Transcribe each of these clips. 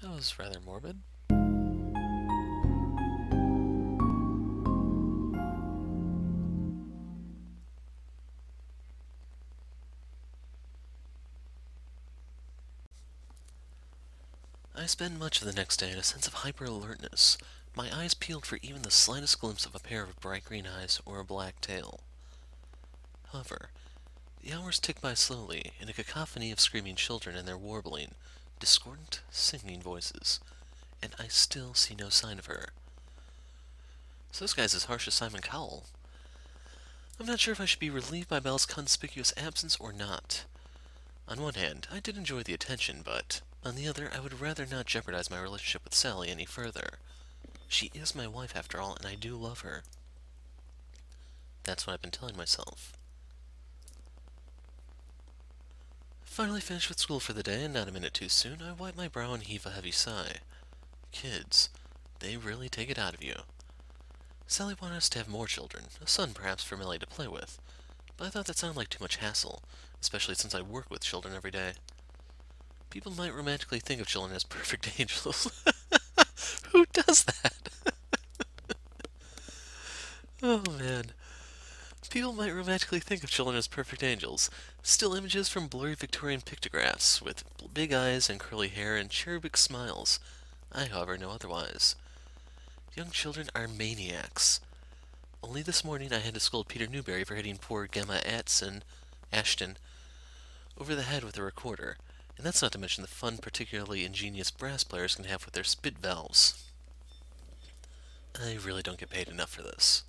That was rather morbid. I spend much of the next day in a sense of hyper-alertness, my eyes peeled for even the slightest glimpse of a pair of bright green eyes or a black tail. However, the hours tick by slowly in a cacophony of screaming children and their warbling, discordant, singing voices, and I still see no sign of her. So this guy's as harsh as Simon Cowell. I'm not sure if I should be relieved by Belle's conspicuous absence or not. On one hand, I did enjoy the attention, but on the other, I would rather not jeopardize my relationship with Sally any further. She is my wife, after all, and I do love her. That's what I've been telling myself. Finally finished with school for the day, and not a minute too soon, I wipe my brow and heave a heavy sigh. Kids, they really take it out of you. Sally wanted us to have more children, a son perhaps for Millie to play with, but I thought that sounded like too much hassle, especially since I work with children every day. People might romantically think of children as perfect angels. Who does that? Oh man. People might romantically think of children as perfect angels. Still images from blurry Victorian pictographs, with big eyes and curly hair and cherubic smiles. I, however, know otherwise. Young children are maniacs. Only this morning I had to scold Peter Newberry for hitting poor Gemma Ashton over the head with a recorder, and that's not to mention the fun particularly ingenious brass players can have with their spit valves. I really don't get paid enough for this.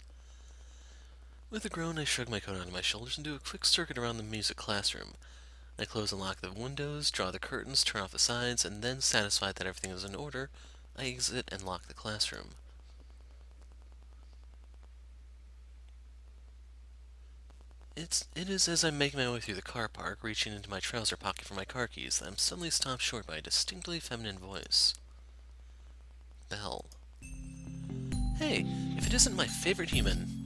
With a groan, I shrug my coat onto my shoulders and do a quick circuit around the music classroom. I close and lock the windows, draw the curtains, turn off the sides, and then, satisfied that everything is in order, I exit and lock the classroom. It is as I make my way through the car park, reaching into my trouser pocket for my car keys, that I'm suddenly stopped short by a distinctly feminine voice. Belle. Hey, if it isn't my favorite human.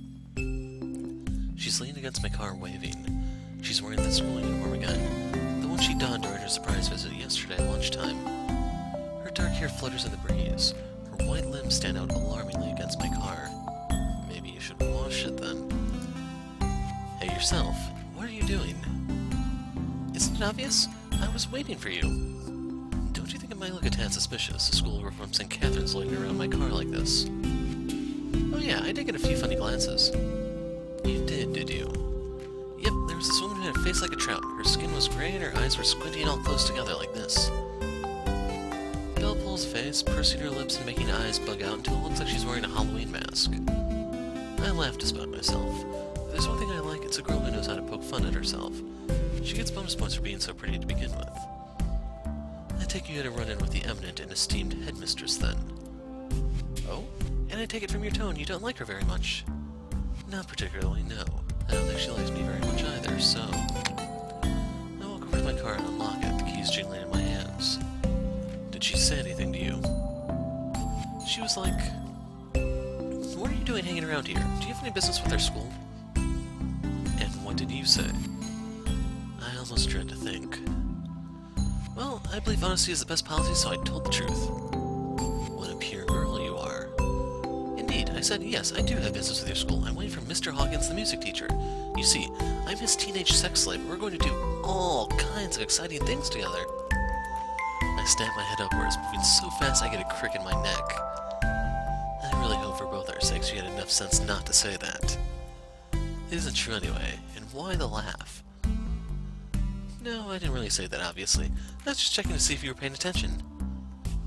She's leaning against my car, waving. She's wearing that school uniform again, the one she donned during her surprise visit yesterday at lunchtime. Her dark hair flutters in the breeze. Her white limbs stand out alarmingly against my car. Maybe you should wash it then. Hey yourself, what are you doing? Isn't it obvious? I was waiting for you. Don't you think it might look a tad suspicious, a school from St. Catherine's loitering around my car like this? Oh yeah, I did get a few funny glances. You did you? Yep, there was this woman who had a face like a trout. Her skin was gray and her eyes were squinty and all close together like this. Belle pulls a face, pursing her lips and making eyes bug out until it looks like she's wearing a Halloween mask. I laugh despite myself. If there's one thing I like, it's a girl who knows how to poke fun at herself. She gets bonus points for being so pretty to begin with. I take you to run in with the eminent and esteemed headmistress then. Oh? And I take it from your tone you don't like her very much. Not particularly, no. I don't think she likes me very much either, so... I walk over to my car and unlock it, the keys jingling in my hands. Did she say anything to you? She was like... What are you doing hanging around here? Do you have any business with our school? And what did you say? I almost dread to think. Well, I believe honesty is the best policy, so I told the truth. What a pure girl you are. Indeed, I said, yes, I do have business with your school. I'm waiting for Mr. Hawkins, the music teacher. You see, I'm his teenage sex slave, and we're going to do all kinds of exciting things together. I snap my head upwards, moving so fast I get a crick in my neck. I really hope for both our sakes you had enough sense not to say that. It isn't true anyway, and why the laugh? No, I didn't really say that, obviously. I was just checking to see if you were paying attention.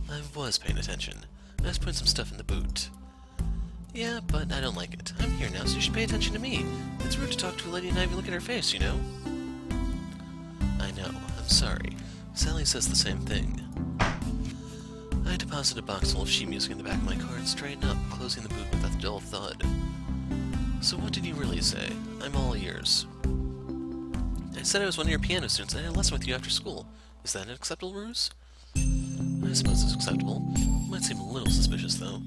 I was paying attention. I was putting some stuff in the boot. Yeah, but I don't like it. I'm here now, so you should pay attention to me. It's rude to talk to a lady and not even look at her face, you know? I know. I'm sorry. Sally says the same thing. I deposit a box full of sheet music in the back of my car and straighten up, closing the boot with a dull thud. So what did you really say? I'm all ears. I said I was one of your piano students and I had a lesson with you after school. Is that an acceptable ruse? I suppose it's acceptable. Might seem a little suspicious, though.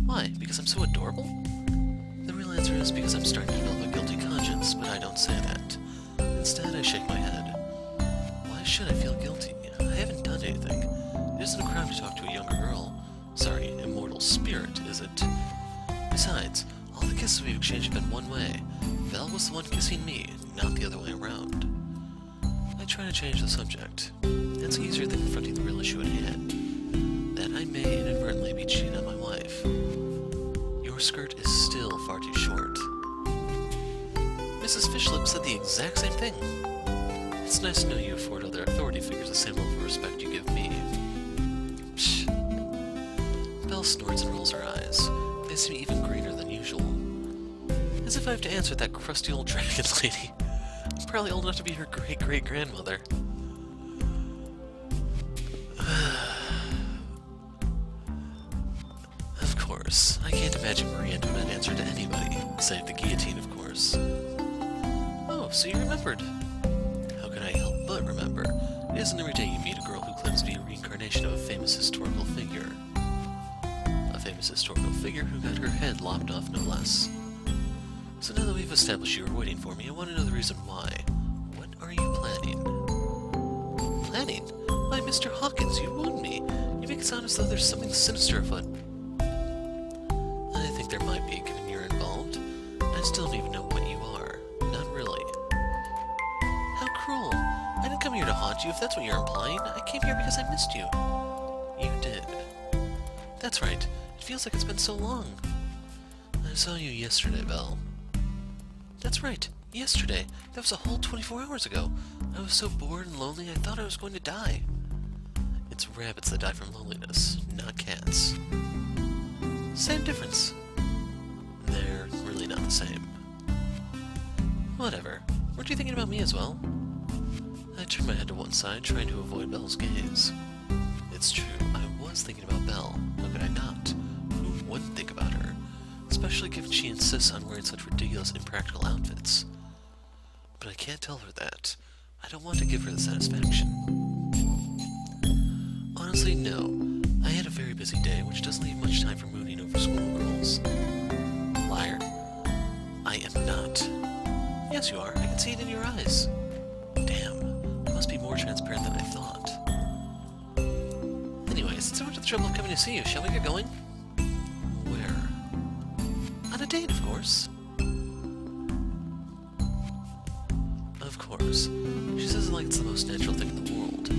Why? Because I'm so adorable? The real answer is because I'm starting to develop a guilty conscience, but I don't say that. Instead, I shake my head. Why should I feel guilty? I haven't done anything. It isn't a crime to talk to a younger girl. Sorry, immortal spirit, is it? Besides, all the kisses we've exchanged have been one way. Belle was the one kissing me, not the other way around. I try to change the subject. That's easier than confronting the real issue at hand. That I may inadvertently be cheating on my wife. Your skirt is still far too short. Mrs. Fishlip said the exact same thing. It's nice to know you afford other authority figures the same level of respect you give me. Psh. Belle snorts and rolls her eyes. They seem even greener than usual. As if I have to answer that crusty old dragon lady. I'm probably old enough to be her great-great-grandmother. Of course, I can't imagine Maria doing an answer to anybody, save the guillotine, of course. Oh, so you remembered. How can I help but remember? It isn't every day you meet a girl who claims to be a reincarnation of a famous historical figure. A famous historical figure who got her head lopped off, no less. So now that we've established you were waiting for me, I want to know the reason why. What are you planning? Planning? Why, Mr. Hawkins, you wound me. You make it sound as though there's something sinister afoot. I think there might be, given you're involved. I still don't even know what you are. Not really. How cruel. I didn't come here to haunt you, if that's what you're implying. I came here because I missed you. You did. That's right. It feels like it's been so long. I saw you yesterday, Belle. That's right. Yesterday. That was a whole 24 hours ago. I was so bored and lonely I thought I was going to die. It's rabbits that die from loneliness, not cats. Same difference. They're really not the same. Whatever. Weren't you thinking about me as well? I turned my head to one side, trying to avoid Belle's gaze. It's true, I was thinking about Belle. How could I not? Who wouldn't think about her? Especially given she insists on wearing such ridiculous, impractical outfits. But I can't tell her that. I don't want to give her the satisfaction. Honestly, no. I had a very busy day, which doesn't leave much time for mooning over schoolgirls. Liar. I am not. Yes, you are. I can see it in your eyes. Damn. I must be more transparent than I thought. Anyways, since I went to the trouble of coming to see you, shall we get going? Where? On a date, of course. Of course. She says it like it's the most natural thing in the world.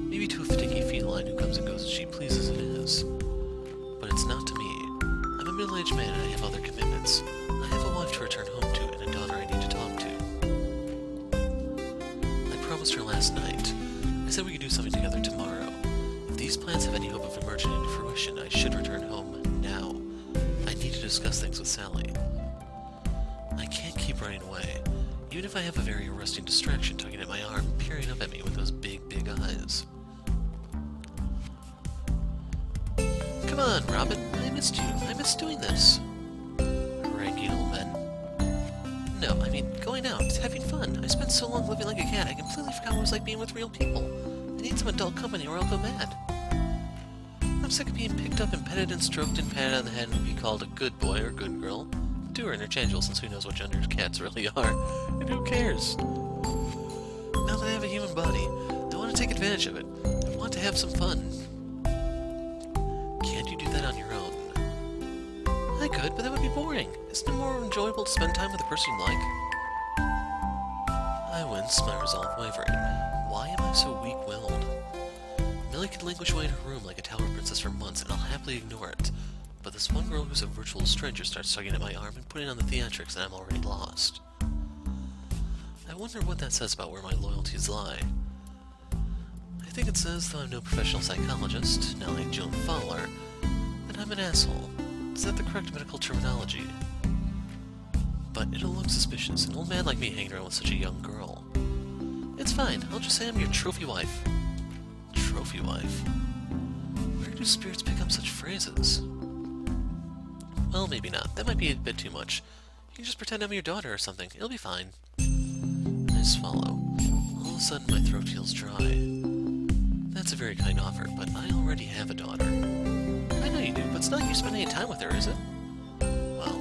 Maybe to a finicky feline who comes and goes as she pleases it is. But it's not to me. I'm a middle-aged man and I have other commitments. I have a wife to return home to and a daughter I need to talk to. I promised her last night. I said we could do something together tomorrow. If these plans have any hope of emerging into fruition, I should return home now. I need to discuss things with Sally. I can't keep running away. Even if I have a very arresting distraction tugging at my arm, peering up at me with those big, big eyes. Come on, Robin. I missed you. I missed doing this. Haranguing old men. No, I mean, going out, having fun. I spent so long living like a cat, I completely forgot what it was like being with real people. I need some adult company or I'll go mad. I'm sick of being picked up and petted and stroked and patted on the head and be called a good boy or good girl. Two are interchangeable since who knows what gender cats really are. And who cares? Now that I have a human body, I want to take advantage of it. I want to have some fun. Can't you do that on your own? I could, but that would be boring. Isn't it more enjoyable to spend time with the person you like? I wince, my resolve wavering. Why am I so weak-willed? Millie can languish away in her room like a tower princess for months, and I'll happily ignore it. But this one girl who's a virtual stranger starts tugging at my arm and putting on the theatrics, and I'm already lost. I wonder what that says about where my loyalties lie. I think it says, though I'm no professional psychologist, not like Joan Fowler, that I'm an asshole. Is that the correct medical terminology? But it'll look suspicious, an old man like me hanging around with such a young girl. It's fine, I'll just say I'm your trophy wife. Trophy wife? Where do spirits pick up such phrases? Well, maybe not. That might be a bit too much. You can just pretend I'm your daughter or something. It'll be fine. I swallow. All of a sudden, my throat feels dry. That's a very kind offer, but I already have a daughter. I know you do, but it's not like you spend any time with her, is it? Well,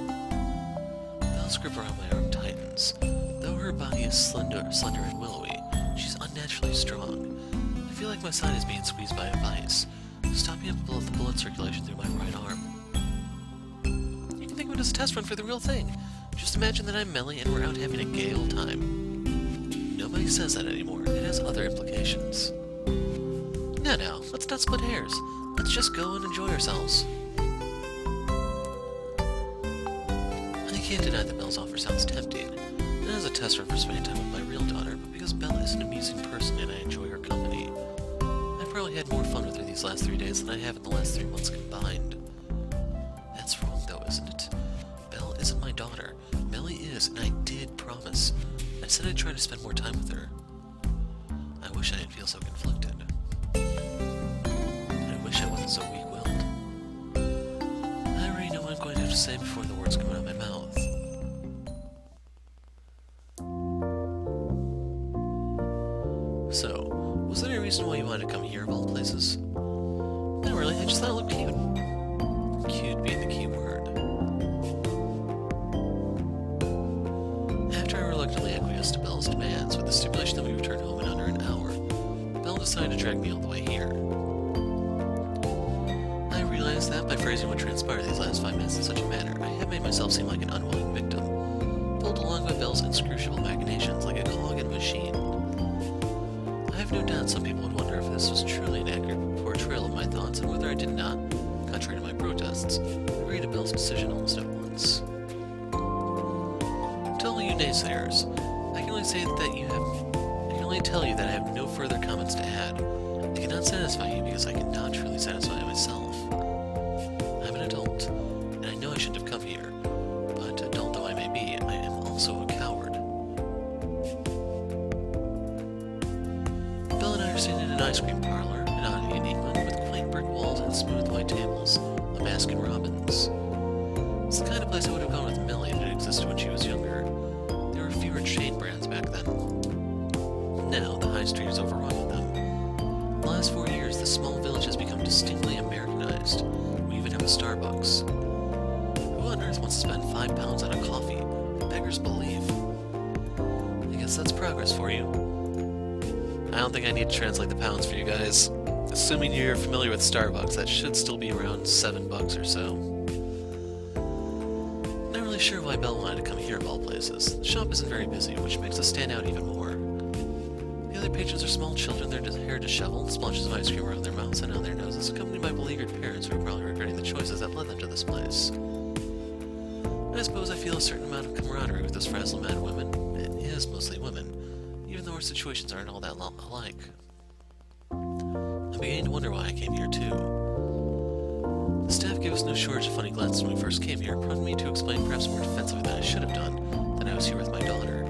Belle's grip around my arm tightens. Though her body is slender and willowy, she's unnaturally strong. I feel like my side is being squeezed by a vice. ramping up the blood circulation through my right arm. You can think of it as a test run for the real thing. Just imagine that I'm Melly and we're out having a gay old time. Nobody says that anymore. It has other implications. Now, let's not split hairs. Let's just go and enjoy ourselves. I can't deny that Belle's offer sounds tempting. Not as a test run for spending time with my real daughter, but because Belle is an amusing person and I enjoy her company. I've probably had more fun with her these last 3 days than I have in the last 3 months combined. That's wrong though, isn't it? Belle isn't my daughter. Melly is, and I did promise. I said I'd try to spend more time with her. I wish I didn't feel so conflicted. I wish I wasn't so weak-willed. I already know what I'm going to have to say before the words come out of my mouth. So, was there any reason why you wanted to come here of all places? Not really, I just thought it looked cute. Cute being the key word. After I reluctantly acquiesced to Belle's demands with the stipulation that we return home in under an hour, Belle decided to drag me all the way here. I realized that by phrasing what transpired these last 5 minutes in such a manner, I had made myself seem like an unwilling victim, pulled along by Belle's inscrutable machinations like a cog in a machine. I have no doubt some people would wonder if this was truly an accurate portrayal of my thoughts and whether I did not, contrary to my protests, agree to Belle's decision almost at once. To all you naysayers, I can only say that I can only tell you that I have no further comments to add. I cannot satisfy you because I cannot truly satisfy myself. I'm an adult, and I know I shouldn't have come here, but adult though I may be, I am also a coward. Belle and I are sitting in an ice cream parlor, an oddity in England, with quaint brick walls and smooth white tables, a Baskin Robbins. It's the kind of place I would have gone with Millie if it existed when she was younger. There were fewer chain brands back then. Now, the high street is overrun with them. In the last 4 years, this small village has become distinctly Americanized. We even have a Starbucks. Who on earth wants to spend £5 on a coffee? Beggars believe. I guess that's progress for you. I don't think I need to translate the pounds for you guys. Assuming you're familiar with Starbucks, that should still be around $7 or so. Not really sure why Belle wanted to come here of all places. The shop isn't very busy, which makes us stand out even more. The other patrons are small children, their hair disheveled, splotches of ice cream around their mouths and on their noses, accompanied by beleaguered parents who are probably regretting the choices that led them to this place. I suppose I feel a certain amount of camaraderie with this frazzled man and women. It is mostly women, even though our situations aren't all that alike. I'm beginning to wonder why I came here, too. The staff gave us no shortage of funny glances when we first came here, prompting me to explain perhaps more defensively than I should have done, that I was here with my daughter.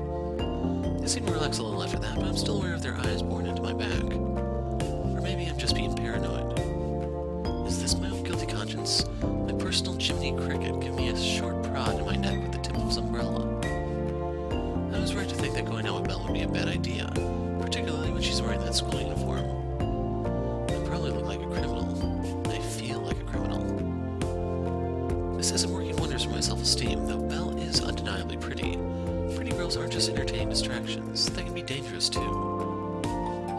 They seemed to relax a little after that, but I'm still aware of their eyes boring into my back. Or maybe I'm just being paranoid. Is this my own guilty conscience? My personal Jiminy Cricket giving me a short prod in my neck with the tip of his umbrella. I was right to think that going out with Belle would be a bad idea, particularly when she's wearing that school uniform. I probably look like a criminal. I feel like a criminal. This isn't working wonders for my self-esteem, though Belle is undeniably pretty. Pretty girls aren't just entertaining distractions, they can be dangerous too.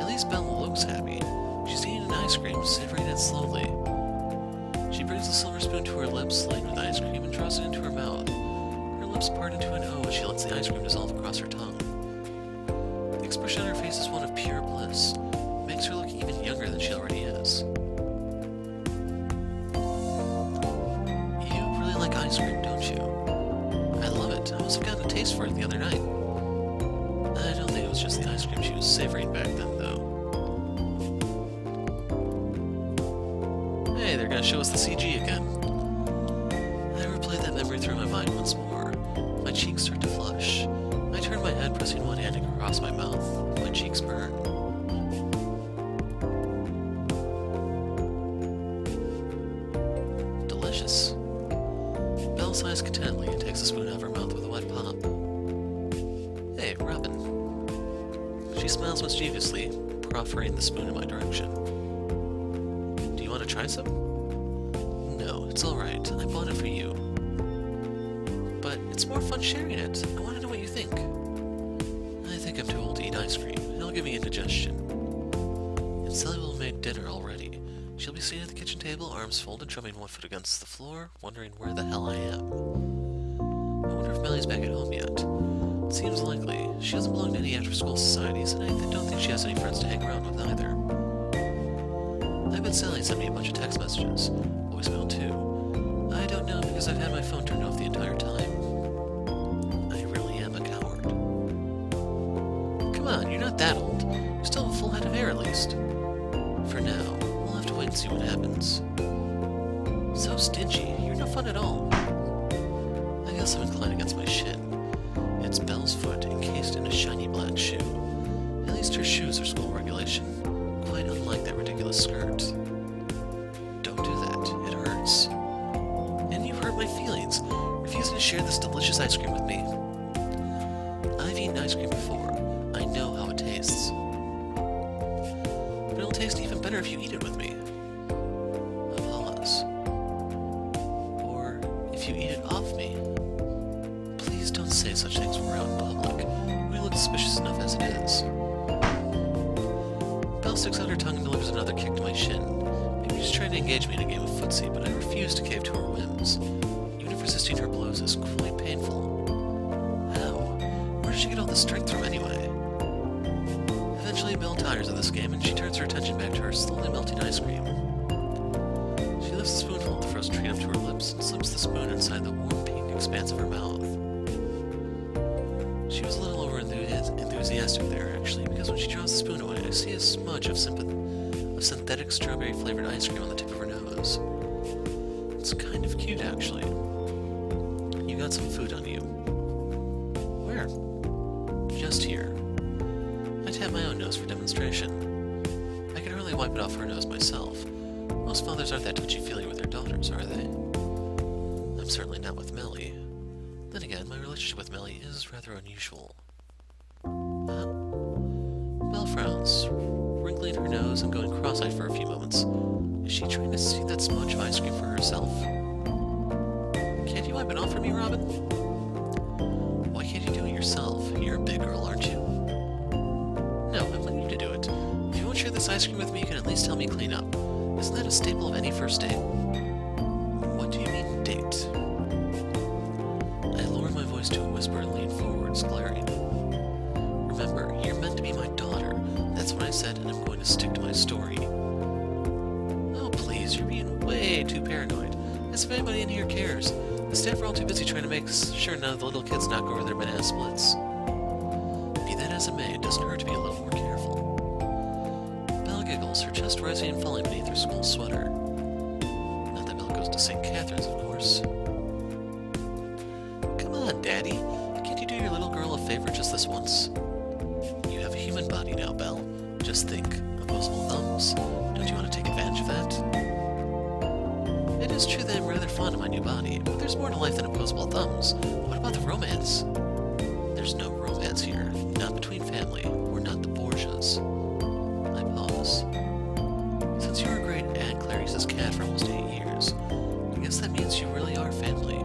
At least Belle looks happy. She's eating an ice cream, savoring it slowly. She brings the silver spoon to her lips, laden with ice cream, and draws it into her mouth. Her lips part into an O as she lets the ice cream dissolve across her tongue. The expression on her face is one of pure bliss. It makes her look even younger than she already is. You really like ice cream, don't you? I love it. I must have gotten a taste for it the other night. I don't think it was just the ice cream she was savoring back then, though. Hey, they're gonna show us the CG again. I replayed that memory through my mind once more. My cheeks start to flush. I turn my head, pressing one hand across my mouth. My cheeks burn. Delicious. Belle sighs contentedly and takes a spoon out of her mouth with a wet pop. Hey, Robin. She smiles mischievously, proffering the spoon in my direction. Do you want to try some? No, it's alright. I bought it for you. But it's more fun sharing it. I want to know what you think. I think I'm too old to eat ice cream. It'll give me indigestion. It's Sally will have made dinner already. She'll be sitting at the kitchen table, arms folded, drumming one foot against the floor, wondering where the hell I am. I wonder if Mellie's back at home yet. It seems likely. She doesn't belong to any after-school societies, and I don't think she has any friends to hang around with either. I bet Sally sent me a bunch of text messages. Voicemail, too. I don't know because I've had my phone turned off the entire time. I really am a coward. Come on, you're not that old. You still have a full head of hair, at least. For now, we'll have to wait and see what happens. So stingy. You're no fun at all. I guess I'm inclined against my shin. It's Belle's foot, encased in a shiny black shoe. At least her shoes are school regulation, quite unlike that ridiculous skirt. Don't do that, it hurts. And you hurt my feelings, refusing to share this delicious ice cream with me. I've eaten ice cream before. I know how it tastes. But it'll taste even better if you eat it with me. A pause. Or if you eat it off me. Please don't say such things when we're out in public. We look suspicious enough as it is. Belle sticks out her tongue and delivers another kick to my shin. Maybe she's trying to engage me in a game of footsie, but I refuse to cave to her whims. Even if resisting her blows is quite painful. How? Where does she get all this strength from anyway? Eventually, Belle tires of this game, and she turns her attention back to her slowly melting ice cream. She lifts a spoonful of the frozen treat up to her lips and slips the spoon inside the warm pink expanse of her mouth. She was a little over-enthusiastic there, actually, because when she draws the spoon away, I see a smudge of synthetic strawberry-flavored ice cream on the tip of her nose. It's kind of cute, actually. You got some food on you. Where? Just here. I tap my own nose for demonstration. I can hardly wipe it off her nose myself. Most fathers aren't that touchy-feely with their daughters, are they? I'm certainly not with Mellie. Then again, my relationship with Mellie is rather unusual. Belle frowns, wrinkling her nose and going cross-eyed for a few moments. Is she trying to see that smudge of ice cream for herself? Can't you wipe it off for me, Robin? Why can't you do it yourself? You're a big girl, aren't you? No, I want you to do it. If you won't share this ice cream with me, you can at least help me clean up. Isn't that a staple of any first date? What do you mean, date? I lower my voice to a whisper and lean forwards, glaring. Remember, you're meant to be my daughter. That's what I said, and I'm going to stick to my story. Oh, please, you're being way too paranoid. As if anybody in here cares. The staff are all too busy trying to make sure none of the little kids knock over their banana splits. Be that as it may, it doesn't hurt to be a little more careful. Belle giggles, her chest rising and falling beneath her school sweater. Not that Belle goes to St. Catherine's, of course. Come on, Daddy. Can't you do your little girl a favor just this once? You have a human body now, Belle. Just think, opposable thumbs. Don't you want to take advantage of that? It is true that I'm rather fond of my new body, but there's more to life than opposable thumbs. What about the romance? There's no romance here. Not between family. We're not the Borgias. I pause. Since you were a great Aunt Clarice's cat for almost 8 years, I guess that means you really are family.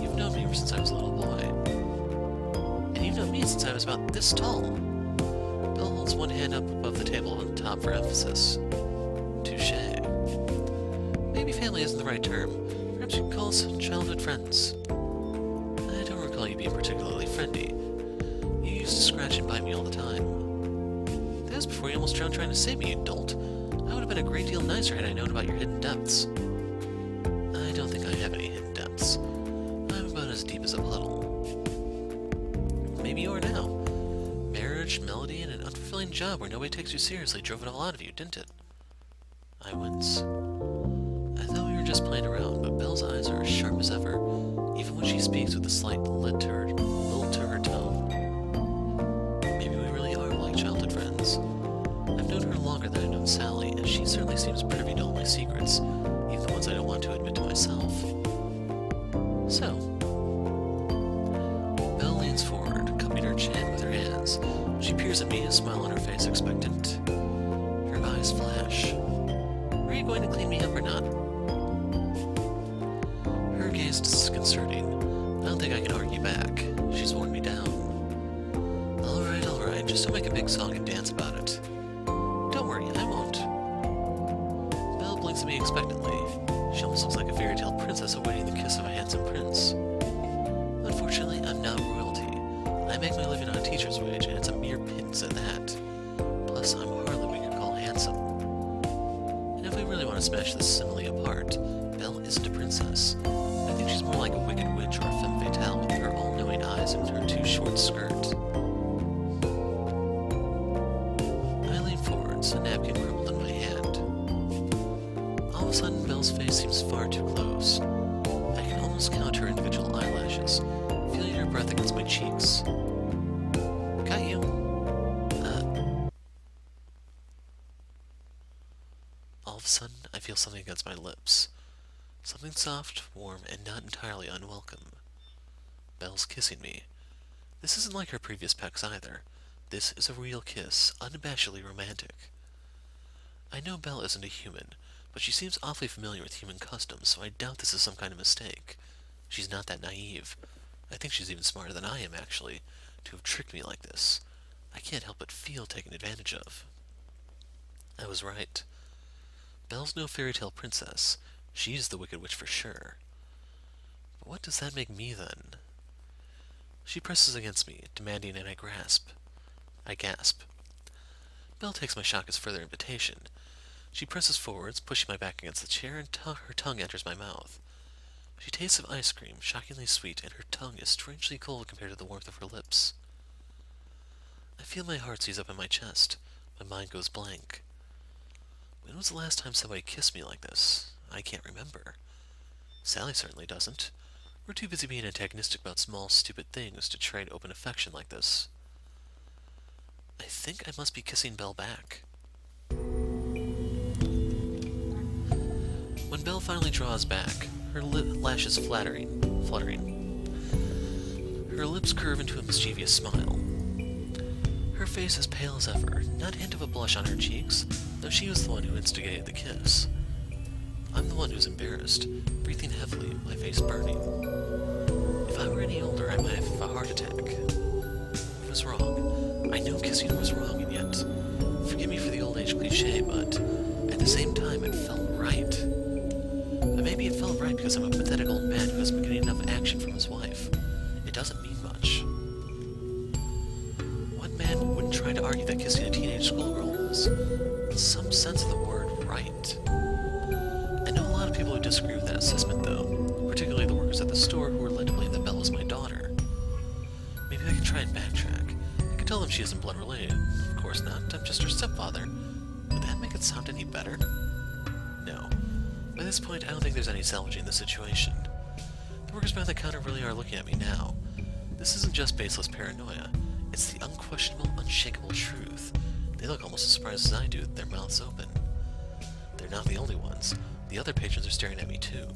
You've known me ever since I was a little boy. And you've known me since I was about this tall. Belle holds one hand up above the table on top for emphasis. Touché. Maybe family isn't the right term. Perhaps you could call us childhood friends. I don't recall you being particularly friendly. You used to scratch and bite me all the time. That was before you almost drowned trying to save me, you dolt. I would have been a great deal nicer had I known about your hidden depths. I don't think I have any hidden depths. I'm about as deep as a puddle. Maybe you are now. Marriage, Melody, and an unfulfilling job where nobody takes you seriously drove it all out of you, didn't it? I wince. I thought we were just playing around, but Belle's eyes are as sharp as ever, even when she speaks with a slight lilt to her tone. Maybe we really are like childhood friends. I've known her longer than I've known Sally, and she certainly seems privy to all my secrets, even the ones I don't want to admit to myself. So, Belle leans forward, cupping her chin with her hands. She peers at me, a smile on her face, expectant. Her eyes flash. Are you going to clean me up or not? Her gaze is disconcerting. I don't think I can argue back. She's worn me down. Alright, just don't make a big song and dance about it. Don't worry, I won't. Belle looks at me expectantly. She almost looks like a fairy tale princess awaiting the kiss of a handsome prince. Unfortunately, I'm not royalty. I make my living on a teacher's wage, and it's a mere pittance at that. Plus, I'm hardly what you could call handsome. And if we really want to smash this simile apart, Belle isn't a princess. I think she's more like a wicked witch or a femme fatale with her all-knowing eyes and her too short skirt. I lean forwards, a napkin crumpled in my hand. All of a sudden, Belle's face seems far too close. I can almost count her individual eyelashes, feeling her breath against my cheeks. Got you. All of a sudden, I feel something against my lips. Something soft, warm, and not entirely unwelcome. Belle's kissing me. This isn't like her previous pecks either. This is a real kiss, unabashedly romantic. I know Belle isn't a human, but she seems awfully familiar with human customs, so I doubt this is some kind of mistake. She's not that naive. I think she's even smarter than I am, actually, to have tricked me like this. I can't help but feel taken advantage of. I was right. Belle's no fairy tale princess. She's the Wicked Witch for sure. But what does that make me, then? She presses against me, demanding and I grasp. I gasp. Belle takes my shock as further invitation. She presses forwards, pushing my back against the chair, and her tongue enters my mouth. She tastes of ice cream, shockingly sweet, and her tongue is strangely cold compared to the warmth of her lips. I feel my heart seize up in my chest. My mind goes blank. When was the last time somebody kissed me like this? I can't remember. Sally certainly doesn't. We're too busy being antagonistic about small, stupid things to trade open affection like this. I think I must be kissing Belle back. When Belle finally draws back, her lashes fluttering. Her lips curve into a mischievous smile. Her face as pale as ever, not a hint of a blush on her cheeks, though she was the one who instigated the kiss. I'm the one who's embarrassed, breathing heavily, my face burning. If I were any older, I might have a heart attack. It was wrong. I know kissing was wrong, and yet, forgive me for the old age cliche, but at the same time, it felt right. But maybe it felt right because I'm a pathetic old man who hasn't been getting enough action from his wife. It doesn't mean much. What man wouldn't try to argue that kissing a teenage schoolgirl was, in some sense of the word, right? I know a lot of people who disagree with that assessment, though, particularly the workers at the store who were led to believe that Belle was my daughter. Maybe I can try and backtrack. I can tell them she isn't blood related. Of course not, I'm just her stepfather. Would that make it sound any better? No. By this point, I don't think there's any salvaging the situation. The workers behind the counter really are looking at me now. This isn't just baseless paranoia. It's the unquestionable, unshakable truth. They look almost as surprised as I do with their mouths open. They're not the only ones. The other patrons are staring at me too.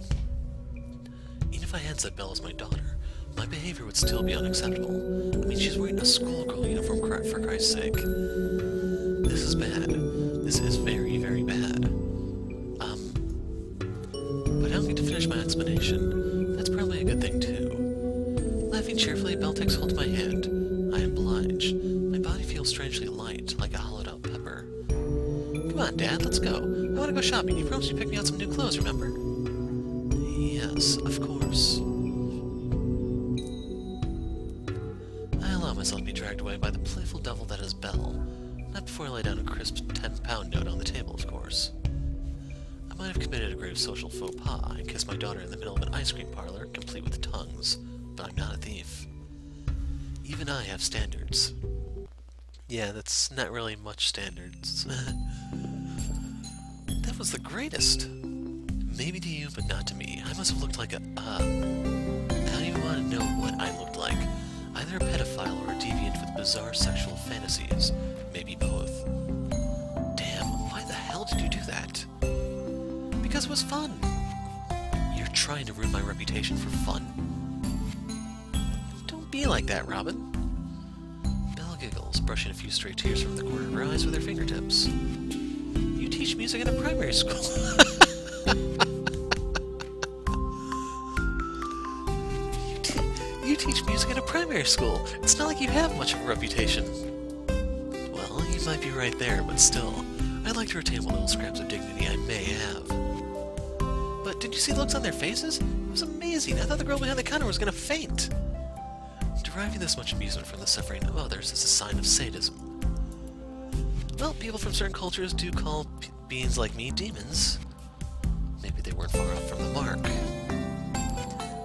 Even if I hadn't said Belle is my daughter, my behavior would still be unacceptable. I mean, she's wearing a schoolgirl uniform for Christ's sake. This is bad. This is very, very bad. But I don't get to finish my explanation. That's probably a good thing too. Laughing cheerfully, Belle takes hold of my hand. I oblige. My body feels strangely light, like a hollowed-out pepper. Come on, Dad, let's go. I want to go shopping. You promised to pick me out some new clothes, remember? Yes, of course. I allow myself to be dragged away by the playful devil that is Belle. Not before I lay down a crisp 10-pound note on the table, of course. I might have committed a grave social faux pas and kissed my daughter in the middle of an ice cream parlor, complete with tongues, but I'm not a thief. Even I have standards. Yeah, that's not really much standards. That was the greatest! Maybe to you, but not to me. I must have looked like a, I don't even want to know what I looked like. Either a pedophile or a deviant with bizarre sexual fantasies. Maybe both. Damn, why the hell did you do that? Because it was fun! You're trying to ruin my reputation for fun? Don't be like that, Robin. Belle giggles, brushing a few stray tears from the corner of her eyes with her fingertips. You teach music in a primary school. You teach music in a primary school. It's not like you have much of a reputation. Well, you might be right there, but still, I'd like to retain what little scraps of dignity I may have. did you see the looks on their faces? It was amazing. I thought the girl behind the counter was gonna faint. Deriving this much amusement from the suffering of others is a sign of sadism. Well, people from certain cultures do call beings like me demons. Maybe they weren't far off from the mark.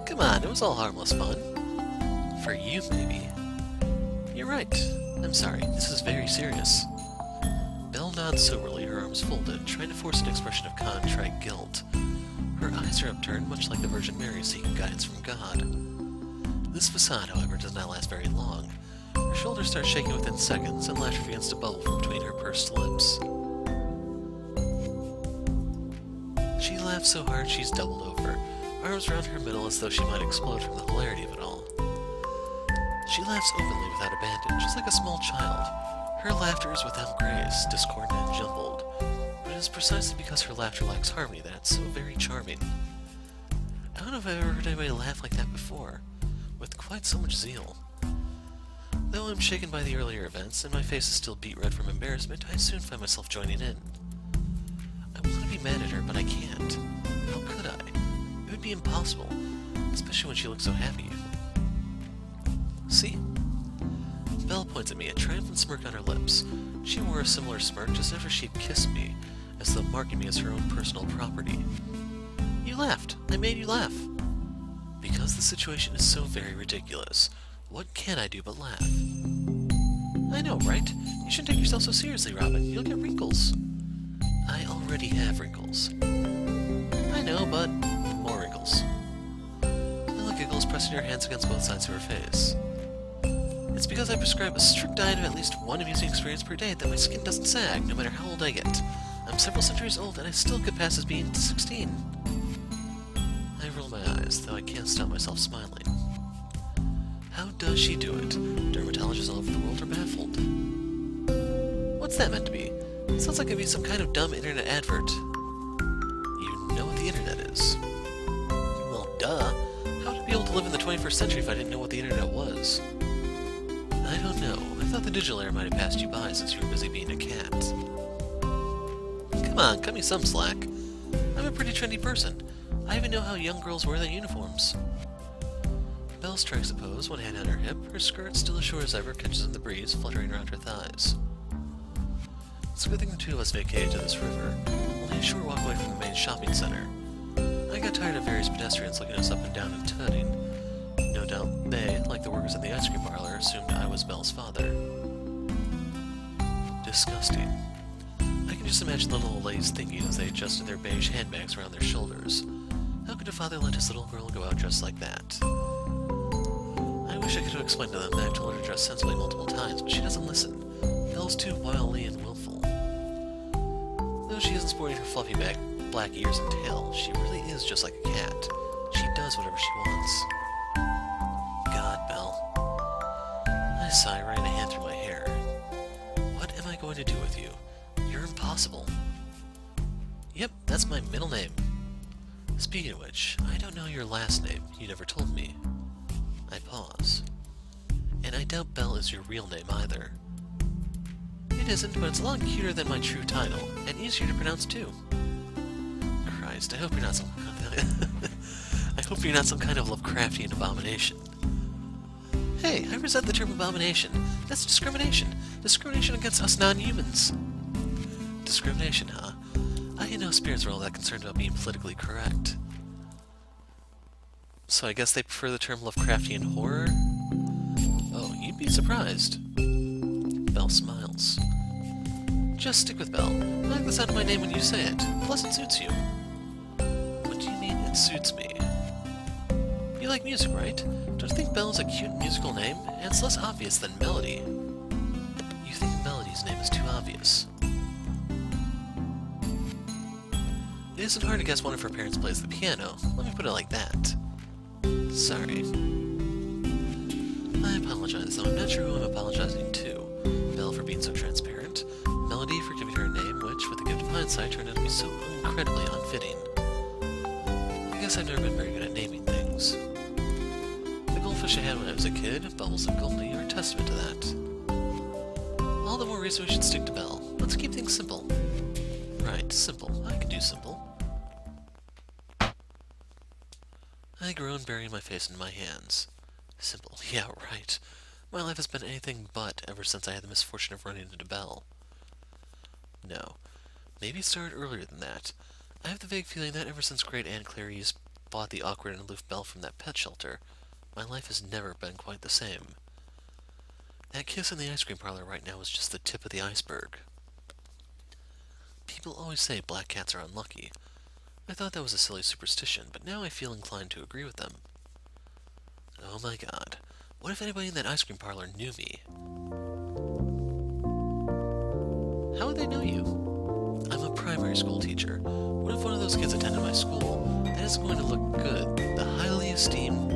Come on, it was all harmless fun. For you, maybe. You're right. I'm sorry, this is very serious. Belle nods soberly, her arms folded, trying to force an expression of contrite guilt. Her eyes are upturned, much like the Virgin Mary seeking guidance from God. This facade, however, does not last very long. Her shoulders start shaking within seconds, and laughter begins to bubble from between her pursed lips. She laughs so hard she's doubled over, arms around her middle as though she might explode from the hilarity of it all. She laughs openly without abandon, just like a small child. Her laughter is without grace, discordant and jumbled, but it is precisely because her laughter lacks harmony that it's so very charming. I don't know if I've ever heard anybody laugh like that before, with quite so much zeal. Though I'm shaken by the earlier events, and my face is still beet red from embarrassment, I soon find myself joining in. I want to be mad at her, but I can't. How could I? It would be impossible, especially when she looks so happy. See? Belle points at me, a triumphant smirk on her lips. She wore a similar smirk just after she'd kissed me, as though marking me as her own personal property. You laughed. I made you laugh. Because the situation is so very ridiculous. What can I do but laugh? I know, right? You shouldn't take yourself so seriously, Robin. You'll get wrinkles. I already have wrinkles. I know, but more wrinkles. Bella giggles, pressing her hands against both sides of her face. It's because I prescribe a strict diet of at least one amusing experience per day that my skin doesn't sag, no matter how old I get. I'm several centuries old, and I still could pass as being 16. I roll my eyes, though I can't stop myself smiling. How does she do it? Dermatologists all over the world are baffled. What's that meant to be? It sounds like it'd be some kind of dumb internet advert. You know what the internet is. Well, duh. How would I be able to live in the 21st century if I didn't know what the internet was? I don't know. I thought the digital era might have passed you by since you were busy being a cat. Come on, cut me some slack. I'm a pretty trendy person. I even know how young girls wear their uniforms. Belle strikes a pose, one hand on her hip, her skirt, still as short as ever, catches in the breeze, fluttering around her thighs. It's a good thing the two of us vacated to this river, only a short walk away from the main shopping center. I got tired of various pedestrians looking us up and down and tutting. No doubt they, like the workers in the ice cream parlor, assumed I was Belle's father. Disgusting. I can just imagine the little ladies thinking as they adjusted their beige handbags around their shoulders. How could a father let his little girl go out dressed like that? I wish I could have explained to them that I've told her to dress sensibly multiple times, but she doesn't listen. Belle's too wildly and willful. Though she isn't sporting her fluffy black ears and tail, she really is just like a cat. She does whatever she wants. God, Belle. I sigh, running a hand through my hair. What am I going to do with you? You're impossible. Yep, that's my middle name. Speaking of which, I don't know your last name. You never told me. I pause. And I doubt Belle is your real name either. It isn't, but it's a lot cuter than my true title, and easier to pronounce too. Christ, I hope you're not some kind of Lovecraftian abomination. Hey, I resent the term abomination. That's discrimination. Discrimination against us non-humans. Discrimination, huh? I didn't know spirits were all that concerned about being politically correct. So I guess they prefer the term Lovecraftian horror? Oh, you'd be surprised. Belle smiles. Just stick with Belle. I like the sound of my name when you say it. Plus it suits you. What do you mean it suits me? You like music, right? Don't you think Belle is a cute musical name? And it's less obvious than Melody. You think Melody's name is too obvious. It isn't hard to guess one of her parents plays the piano. Let me put it like that. Sorry. I apologize, though I'm not sure who I'm apologizing to. Belle for being so transparent. Melody for giving her a name which, with the gift of hindsight, turned out to be so incredibly unfitting. I guess I've never been very good at naming things. The goldfish I had when I was a kid, Bubbles and Goldie, are a testament to that. All the more reason we should stick to Belle. Let's keep things simple. Right, simple. I can do simple. I groan, burying my face in my hands. Simple, yeah, right. My life has been anything but ever since I had the misfortune of running into Belle. No, maybe it started earlier than that. I have the vague feeling that ever since great Aunt Clarice bought the awkward and aloof Belle from that pet shelter, my life has never been quite the same. That kiss in the ice cream parlor right now is just the tip of the iceberg. People always say black cats are unlucky. I thought that was a silly superstition, but now I feel inclined to agree with them. Oh my god, what if anybody in that ice cream parlor knew me? How would they know you? I'm a primary school teacher. What if one of those kids attended my school? That is going to look good. The highly esteemed...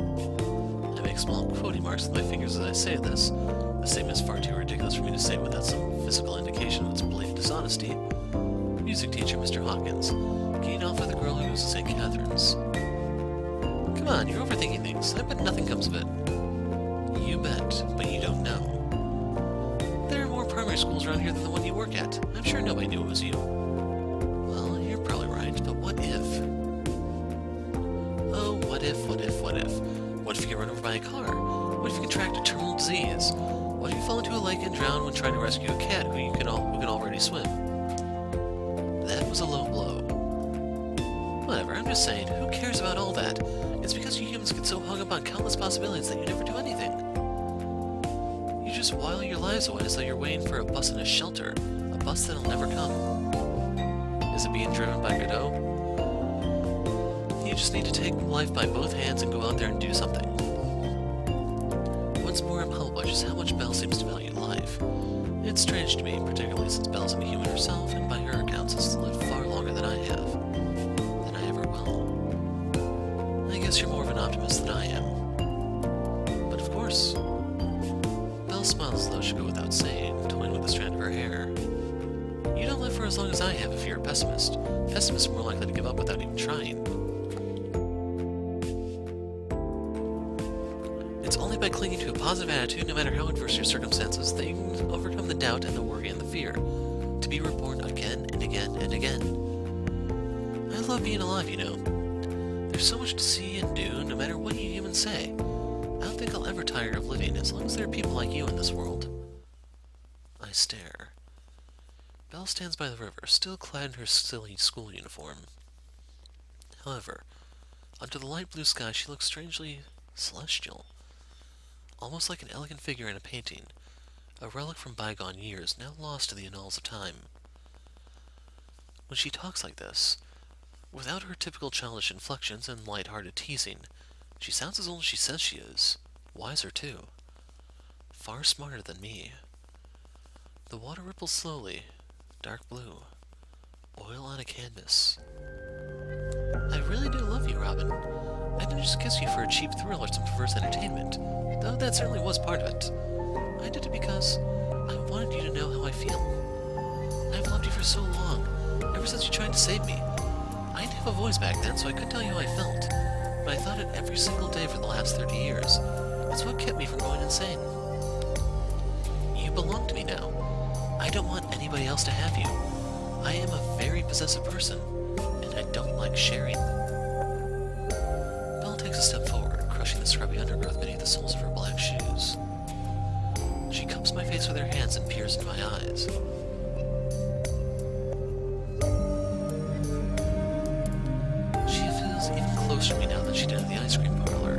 I make small quoting marks with my fingers as I say this. The statement is far too ridiculous for me to say without some physical indication of its blatant dishonesty. Music teacher, Mr. Hawkins. Getting off with a girl who goes to St. Catherine's. Come on, you're overthinking things. I bet nothing comes of it. You bet, but you don't know. There are more primary schools around here than the one you work at. I'm sure nobody knew it was you. Well, you're probably right, but what if? Oh, what if, what if, what if? What if you get run over by a car? What if you contract a terminal disease? What if you fall into a lake and drown when trying to rescue a cat who can already swim? That was a low blow. Whatever, I'm just saying, who cares about all that? It's because you humans get so hung up on countless possibilities that you never do anything. You just while your lives away as though you're waiting for a bus in a shelter, a bus that'll never come. Is it being driven by Godot? You just need to take life by both hands and go out there and do something. What's more improbable is just how much Belle seems to value life. It's strange to me, particularly since Belle's a human herself, and by her accounts has lived far longer than I have. Than I ever will. I guess you're more of an optimist than I am. But of course. Belle smiles as though she go without saying, toying with the strand of her hair. You don't live for as long as I have if you're a pessimist. Pessimists are more likely to give up without even trying. It's only by clinging to a positive attitude, no matter how adverse your circumstances, that you can overcome the doubt and the worry and the fear, to be reborn again and again and again. I love being alive, you know. There's so much to see and do, no matter what you humans say. I don't think I'll ever tire of living, as long as there are people like you in this world. I stare. Belle stands by the river, still clad in her silly school uniform. However, under the light blue sky she looks strangely celestial. Almost like an elegant figure in a painting, a relic from bygone years, now lost to the annals of time. When she talks like this, without her typical childish inflections and light-hearted teasing, she sounds as old as she says she is, wiser too, far smarter than me. The water ripples slowly, dark blue, oil on a canvas. I really do love you, Robin. I didn't just kiss you for a cheap thrill or some perverse entertainment, though that certainly was part of it. I did it because I wanted you to know how I feel. I've loved you for so long, ever since you tried to save me. I didn't have a voice back then, so I couldn't tell you how I felt, but I thought it every single day for the last 30 years. It's what kept me from going insane. You belong to me now. I don't want anybody else to have you. I am a very possessive person, and I don't like sharing. Belle takes a step forward, crushing the scrubby undergrowth beneath the soles of her black shoes. She cups my face with her hands and peers into my eyes. She feels even closer to me now than she did in the ice cream parlor.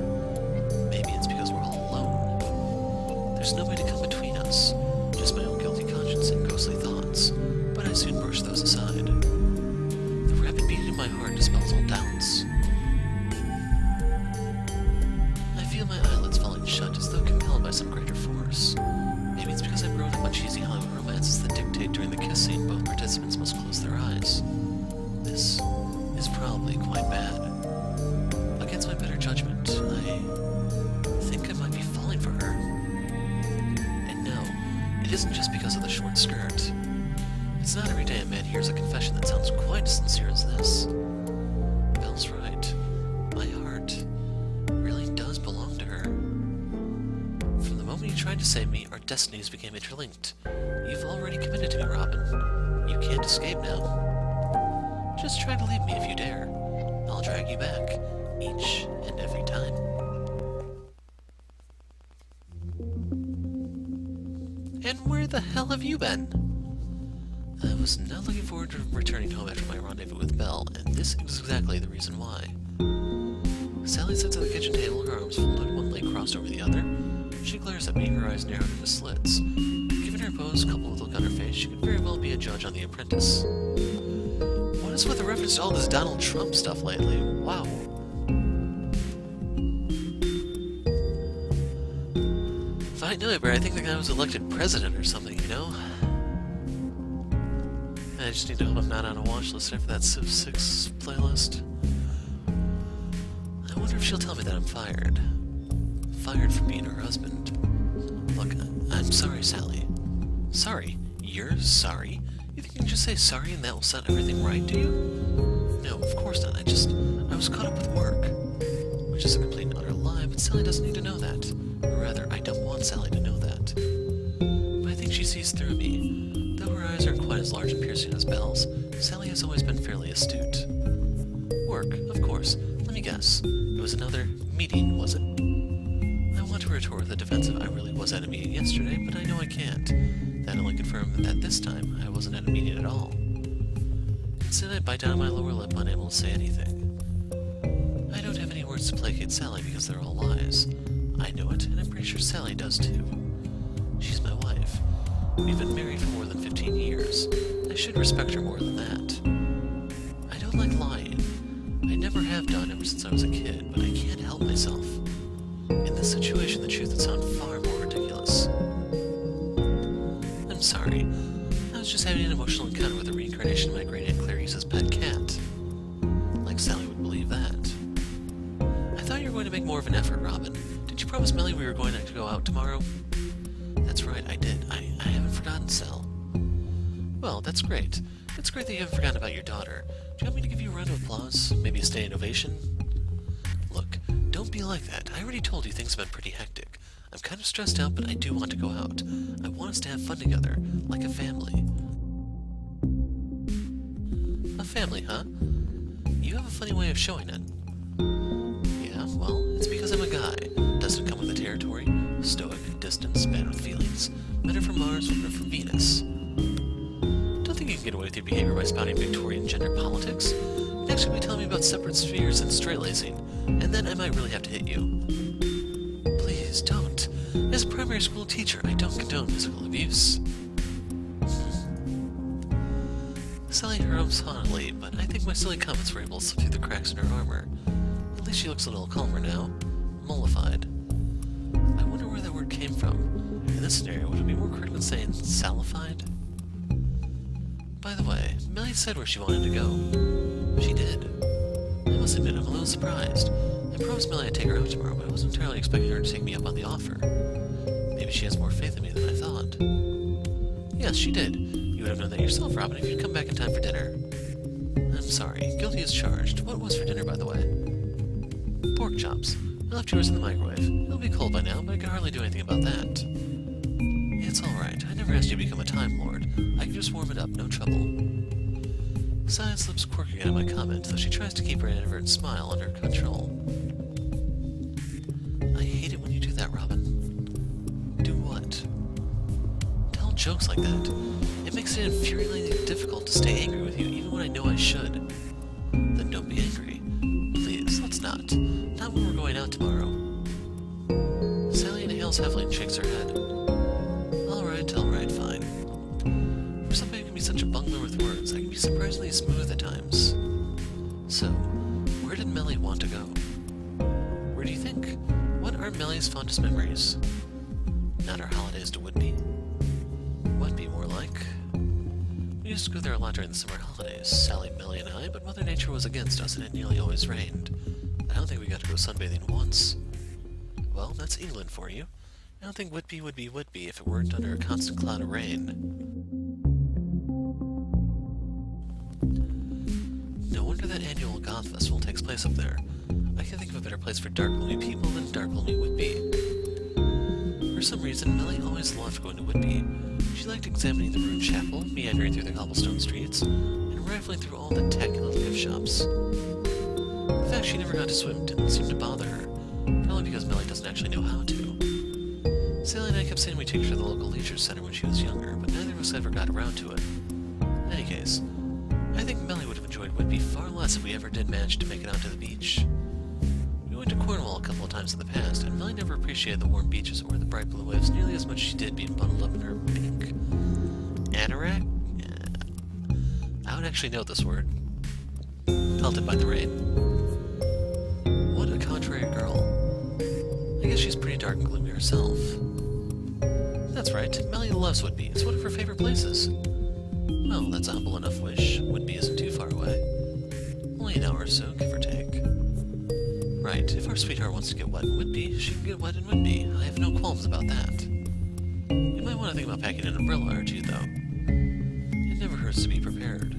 Maybe it's because we're all alone. There's nobody to come between us, just my own guilty conscience and ghostly thoughts, but I soon brush those aside. The rapid beating of my heart dispels all doubts. I feel my eyelids falling shut as though compelled by some greater force. Maybe it's because I've grown up on cheesy Hollywood romances that dictate during the kiss scene both participants must close their eyes. This is probably quite bad. Against my better judgment, I think I might be falling for her. And no, it isn't just because of the short skirt. It's not every day a man hears a confession that sounds quite as sincere as this. Belle's right. My heart really does belong to her. From the moment you tried to save me, our destinies became interlinked. You've already committed to me, Robin. You can't escape now. Just try to leave me if you dare. I'll drag you back, each and every time. the hell have you been? I was not looking forward to returning home after my rendezvous with Belle, and this is exactly the reason why. Sally sits at the kitchen table, her arms folded, one leg crossed over the other. She glares at me, her eyes narrowed into slits. Given her pose, coupled with the look on her face, she could very well be a judge on The Apprentice. What is with the reference to all this Donald Trump stuff lately? Wow. If I knew it, but I think the guy was elected president or something, you know? I just need to hope I'm not on a watch list after that Civ 6 playlist. I wonder if she'll tell me that I'm fired. Fired for being her husband. Look, I'm sorry, Sally. Sorry? You're sorry? You think you can just say sorry and that will set everything right, do you? No, of course not. I was caught up with work. Which is a complete and utter lie, but Sally doesn't need to know that. Or rather, I don't want Sally to know that. But I think she sees through me. Though her eyes aren't quite as large and piercing as Belle's, Sally has always been fairly astute. Work, of course. Let me guess. It was another meeting, was it? I want to retort with a defensive I really was at a meeting yesterday, but I know I can't. That only confirmed that this time I wasn't at a meeting at all. Instead, I bite down my lower lip, unable to say anything. I don't have any words to placate Sally because they're all lies. I know it, and I'm pretty sure Sally does too. She's my wife. We've been married for more than 15 years. I should respect her more than that. I don't like lying. I never have done ever since I was a kid, but I can't help myself. In this situation, the truth would sound far more ridiculous. I'm sorry. I was just having an emotional encounter with the reincarnation of my great-aunt Clarice's pet cat. Like Sally would believe that. I thought you were going to make more of an effort, Robin. Did you promise Melly we were going to go out tomorrow? That's right, I did. I haven't forgotten, Sal. Well, that's great. It's great that you haven't forgotten about your daughter. Do you want me to give you a round of applause? Maybe a standing ovation? Look, don't be like that. I already told you things have been pretty hectic. I'm kind of stressed out, but I do want to go out. I want us to have fun together, like a family. A family, huh? You have a funny way of showing it. Yeah, well, it's because I'm a guy. Doesn't come with the territory. Stoic, distant, bad with feelings. Men are from Mars, women are from Venus. Don't think you can get away with your behavior by spouting Victorian gender politics. Next you'll be telling me about separate spheres and straight-lacing, and then I might really have to hit you. Please, don't. As a primary school teacher, I don't condone physical abuse. Sally hurums haughtily, but I think my silly comments were able to slip through the cracks in her armor. At least she looks a little calmer now. Mollified. I wonder where that word came from. In this scenario, would it be more correct than saying salified? By the way, Millie said where she wanted to go. She did. I must admit I'm a little surprised. I promised Millie I'd take her out tomorrow, but I wasn't entirely expecting her to take me up on the offer. Maybe she has more faith in me than I thought. Yes, she did. You would have known that yourself, Robin, if you'd come back in time for dinner. I'm sorry. Guilty as charged. What was for dinner, by the way? Pork chops. I left yours in the microwave. It'll be cold by now, but I can hardly do anything about that. It's alright. I never asked you to become a Time Lord. I can just warm it up, no trouble. Science lips quirk again at my comment, though she tries to keep her inadvertent smile under control. I hate it when you do that, Robin. Do what? Tell jokes like that. It makes it infuriatingly difficult to stay angry with you, even when I know I should. Then don't be angry. Please, let's not. Not when we're going out tomorrow. Sally inhales heavily and shakes her head. Alright, fine. For somebody who can be such a bungler with words, I can be surprisingly smooth at times. So, where did Melly want to go? Where do you think? What are Melly's fondest memories? Not our holidays to Whitby? Whitby, more like. We used to go there a lot during the summer holidays, Sally, Melly, and I, but Mother Nature was against us and it nearly always rained. I don't think we got to go sunbathing once. Well, that's England for you. I don't think Whitby would be Whitby if it weren't under a constant cloud of rain. No wonder that annual Goth Festival takes place up there. I can't think of a better place for dark, gloomy people than dark, gloomy Whitby. For some reason, Millie always loved going to Whitby. She liked examining the ruined chapel, meandering through the cobblestone streets, and rifling through all the tacky little gift shops. The fact she never got to swim didn't seem to bother her, probably because Millie doesn't actually know how to. Sally and I kept saying we'd take her to the local leisure center when she was younger, but neither of us ever got around to it. In any case, I think Melly would have enjoyed Whitby far less if we ever did manage to make it onto the beach. We went to Cornwall a couple of times in the past, and Melly never appreciated the warm beaches or the bright blue waves nearly as much as she did being bundled up in her pink anorak? I would actually know this word. Pelted by the rain. What a contrary girl. I guess she's pretty dark and gloomy herself. That's right, Melly loves Whitby. It's one of her favorite places. Well, that's a humble enough wish. Whitby isn't too far away. Only an hour or so, give or take. Right, if our sweetheart wants to get wet in Whitby, she can get wet in Whitby. I have no qualms about that. You might want to think about packing an umbrella or two, though. It never hurts to be prepared.